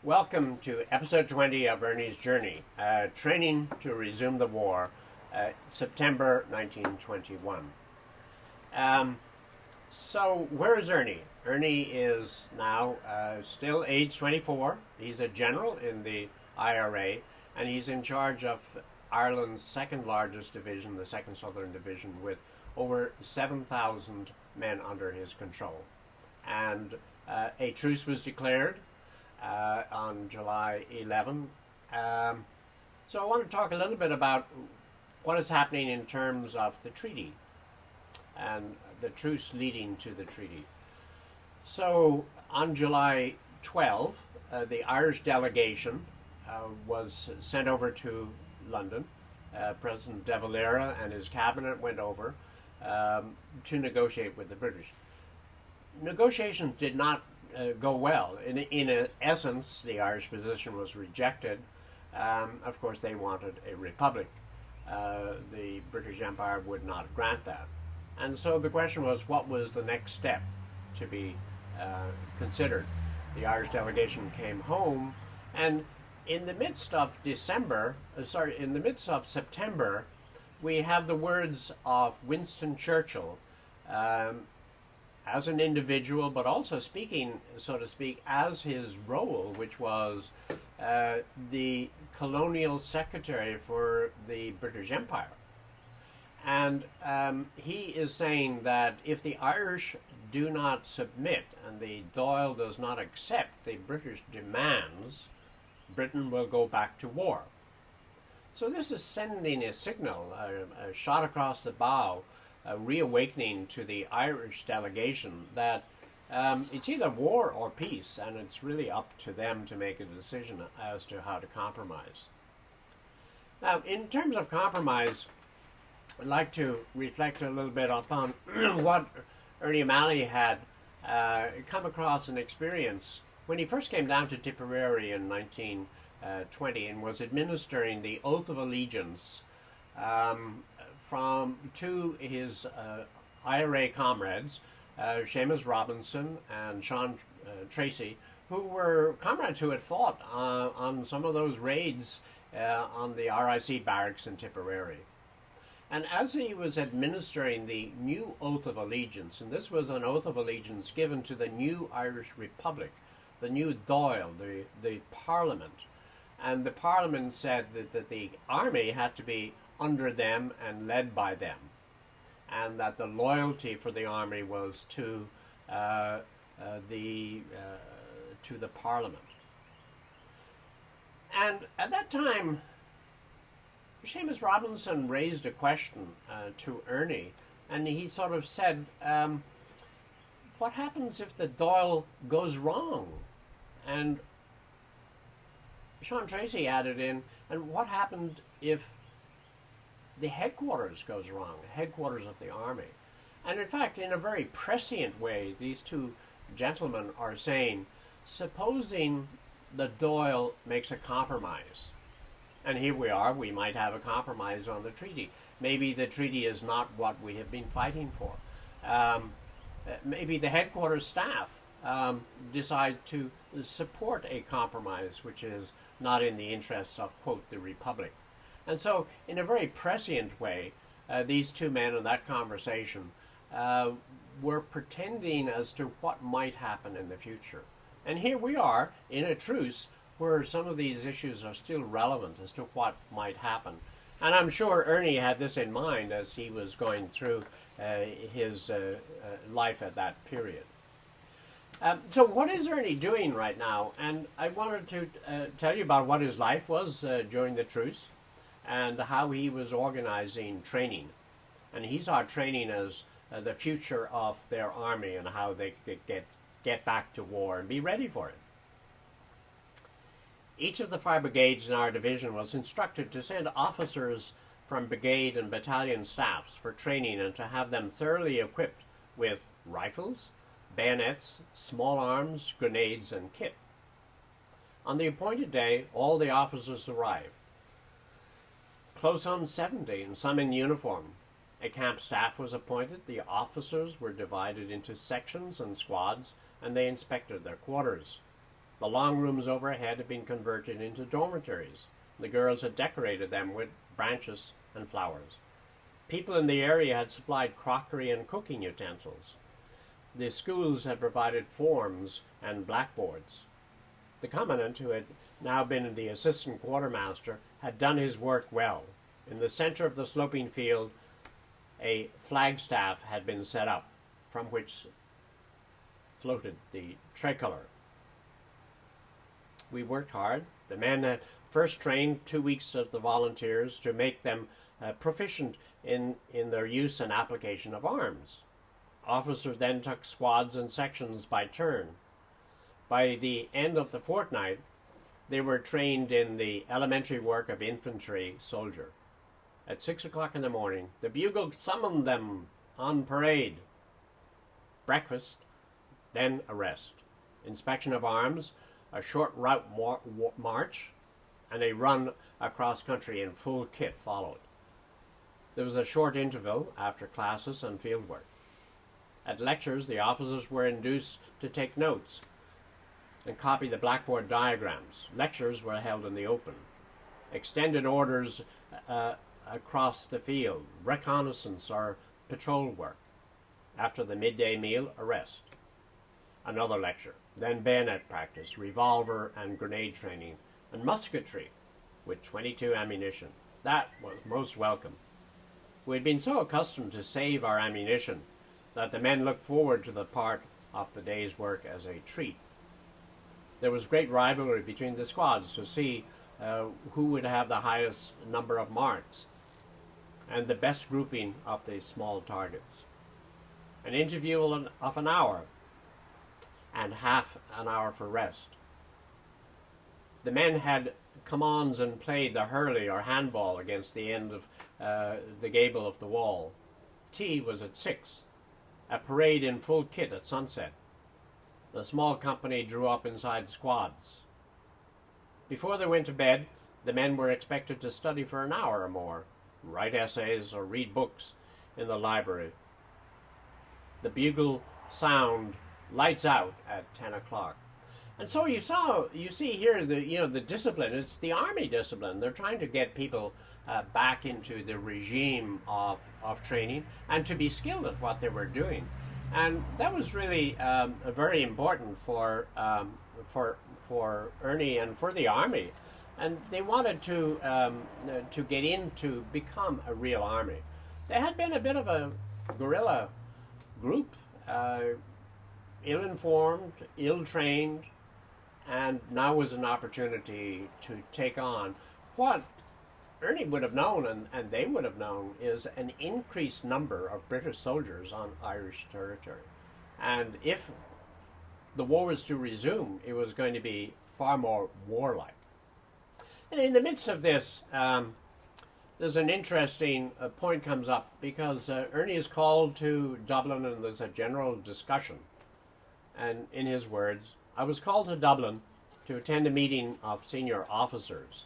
Welcome to episode 20 of Ernie's Journey, Training to Resume the War, September 1921. So where is Ernie? Ernie is now still age 24. He's a general in the IRA, and he's in charge of Ireland's second largest division, the 2nd Southern Division, with over 7,000 men under his control. And a truce was declared on July 11. So I want to talk a little bit about what is happening in terms of the treaty and the truce leading to the treaty. So on July 12, the Irish delegation was sent over to London. President De Valera and his cabinet went over to negotiate with the British. Negotiations did not go well. In essence, the Irish position was rejected. Of course, they wanted a republic. The British Empire would not grant that. And so the question was, what was the next step to be considered? The Irish delegation came home, and in the midst of September, we have the words of Winston Churchill, as an individual, but also speaking, so to speak, as his role, which was the colonial secretary for the British Empire. And he is saying that if the Irish do not submit and the Dáil does not accept the British demands, Britain will go back to war. So this is sending a signal, a shot across the bow, a reawakening to the Irish delegation that it's either war or peace, and it's really up to them to make a decision as to how to compromise. Now, in terms of compromise, I'd like to reflect a little bit upon what Ernie O'Malley had come across and experienced when he first came down to Tipperary in 1920 and was administering the Oath of Allegiance to his IRA comrades, Seamus Robinson and Sean Tracy, who were comrades who had fought on some of those raids on the RIC barracks in Tipperary. And as he was administering the new Oath of Allegiance, and this was an Oath of Allegiance given to the new Irish Republic, the new Dáil, the Parliament, and the Parliament said that the army had to be under them and led by them, and that the loyalty for the army was to the Parliament. And at that time, Seamus Robinson raised a question to Ernie, and he sort of said, what happens if the Dáil goes wrong? And Sean Tracy added in, and what happened if the headquarters goes wrong, the headquarters of the army? And in fact, in a very prescient way, these two gentlemen are saying, supposing the Dáil makes a compromise, and here we are, we might have a compromise on the treaty. Maybe the treaty is not what we have been fighting for. Maybe the headquarters staff decide to support a compromise which is not in the interests of, quote, the Republic. And so, in a very prescient way, these two men in that conversation were pretending as to what might happen in the future. And here we are in a truce where some of these issues are still relevant as to what might happen. And I'm sure Ernie had this in mind as he was going through his life at that period. So what is Ernie doing right now? And I wanted to tell you about what his life was during the truce and how he was organizing training. And he saw training as the future of their army and how they could get back to war and be ready for it. Each of the 5 brigades in our division was instructed to send officers from brigade and battalion staffs for training and to have them thoroughly equipped with rifles, bayonets, small arms, grenades, and kit. On the appointed day, all the officers arrived, close on 70, and some in uniform. A camp staff was appointed. The officers were divided into sections and squads, and they inspected their quarters. The long rooms overhead had been converted into dormitories. The girls had decorated them with branches and flowers. People in the area had supplied crockery and cooking utensils. The schools had provided forms and blackboards. The commandant, who had now been the assistant quartermaster, had done his work well. In the center of the sloping field, a flagstaff had been set up, from which floated the tricolor. We worked hard. The men had first trained 2 weeks of the volunteers to make them proficient in their use and application of arms. Officers then took squads and sections by turn. By the end of the fortnight, they were trained in the elementary work of infantry soldier. At 6 o'clock in the morning, the bugle summoned them on parade. Breakfast, then a rest. Inspection of arms, a short route march, and a run across country in full kit followed. There was a short interval after classes and field work. At lectures, the officers were induced to take notes and copy the blackboard diagrams. Lectures were held in the open. Extended orders across the field, reconnaissance or patrol work. After the midday meal, a rest. Another lecture, then bayonet practice, revolver and grenade training, and musketry with 22 ammunition. That was most welcome. We had been so accustomed to save our ammunition that the men looked forward to the part of the day's work as a treat. There was great rivalry between the squads to see who would have the highest number of marks and the best grouping of the small targets. An interview of an hour and half an hour for rest. The men had come ons and played the hurley or handball against the end of the gable of the wall. Tea was at 6. A parade in full kit at sunset. The small company drew up inside squads. Before they went to bed, the men were expected to study for an hour or more, write essays or read books in the library. The bugle sound lights out at 10 o'clock. And so you see here the discipline. It's the army discipline. They're trying to get people back into the regime of training and to be skilled at what they were doing. And that was really very important for Ernie and for the army. And they wanted to get in to become a real army. They had been a bit of a guerrilla group, ill-informed, ill-trained, and now was an opportunity to take on what Ernie would have known and they would have known is an increased number of British soldiers on Irish territory. And if the war was to resume, it was going to be far more warlike. And in the midst of this, there's an interesting point comes up because Ernie is called to Dublin and there's a general discussion. And in his words, I was called to Dublin to attend a meeting of senior officers.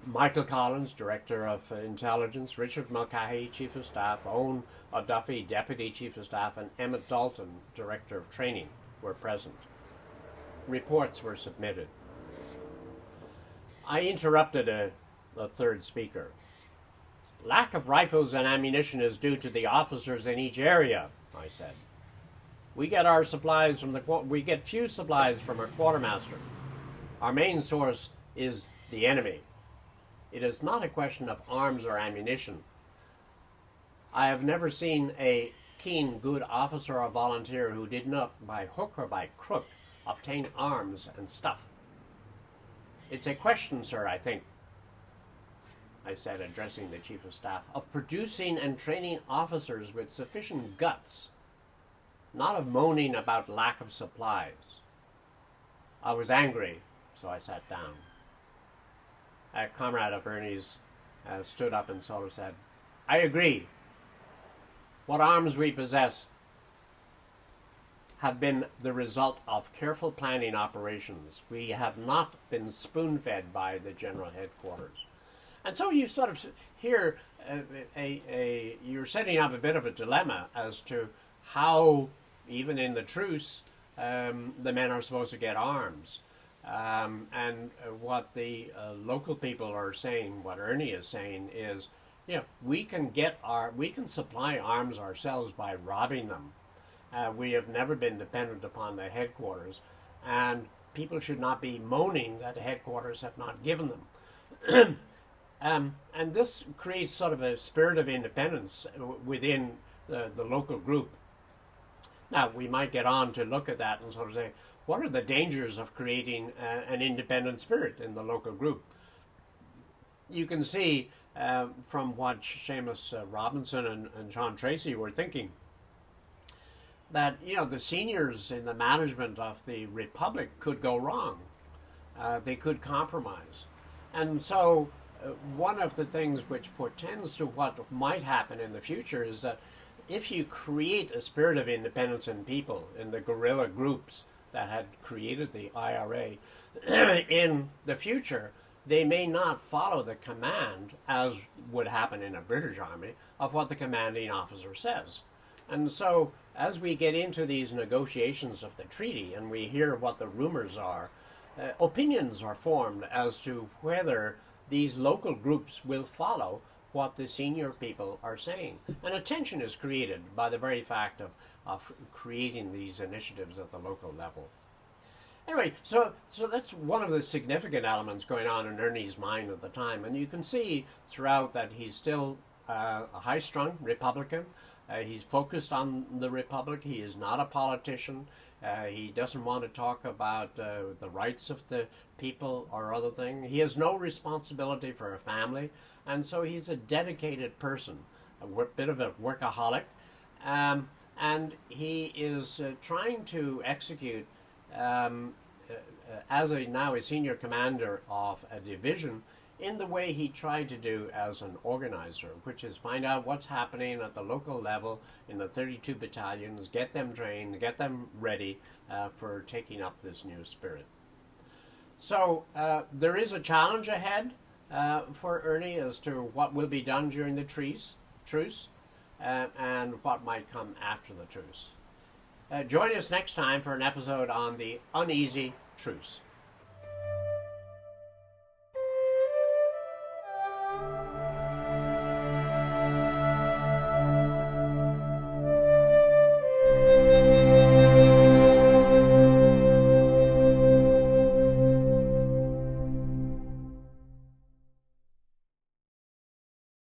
Michael Collins, Director of Intelligence, Richard Mulcahy, Chief of Staff, Owen O'Duffy, Deputy Chief of Staff, and Emmett Dalton, Director of Training, were present. Reports were submitted. I interrupted a third speaker. Lack of rifles and ammunition is due to the officers in each area, I said. We get few supplies from our quartermaster. Our main source is the enemy. It is not a question of arms or ammunition. I have never seen a keen, good officer or volunteer who did not, by hook or by crook, obtain arms and stuff. It's a question, sir, I think, I said, addressing the Chief of Staff, of producing and training officers with sufficient guts, not of moaning about lack of supplies. I was angry, so I sat down. A comrade of Ernie's stood up and sort of said, I agree. What arms we possess have been the result of careful planning operations. We have not been spoon-fed by the general headquarters. And so you sort of hear you're setting up a bit of a dilemma as to how, even in the truce, the men are supposed to get arms. And what the local people are saying, what Ernie is saying is, we can supply arms ourselves by robbing them. We have never been dependent upon the headquarters, and people should not be moaning that the headquarters have not given them. And this creates sort of a spirit of independence within the local group. Now, we might get on to look at that and sort of say, what are the dangers of creating an independent spirit in the local group? You can see from what Seamus Robinson and John Tracy were thinking, that the seniors in the management of the Republic could go wrong. They could compromise. And so one of the things which portends to what might happen in the future is that if you create a spirit of independence in people, in the guerrilla groups that had created the IRA, in the future, they may not follow the command, as would happen in a British army, of what the commanding officer says. And so, as we get into these negotiations of the treaty and we hear what the rumors are, opinions are formed as to whether these local groups will follow what the senior people are saying. And a tension is created by the very fact of creating these initiatives at the local level. Anyway, so that's one of the significant elements going on in Ernie's mind at the time. And you can see throughout that he's still a high-strung Republican. He's focused on the Republic. He is not a politician. He doesn't want to talk about the rights of the people or other thing. He has no responsibility for a family, and so he's a dedicated person, a bit of a workaholic, and he is trying to execute, as now a senior commander of a division, in the way he tried to do as an organizer, which is find out what's happening at the local level in the 32 battalions, get them trained, get them ready for taking up this new spirit. So there is a challenge ahead for Ernie as to what will be done during the truce and what might come after the truce. Join us next time for an episode on the uneasy truce.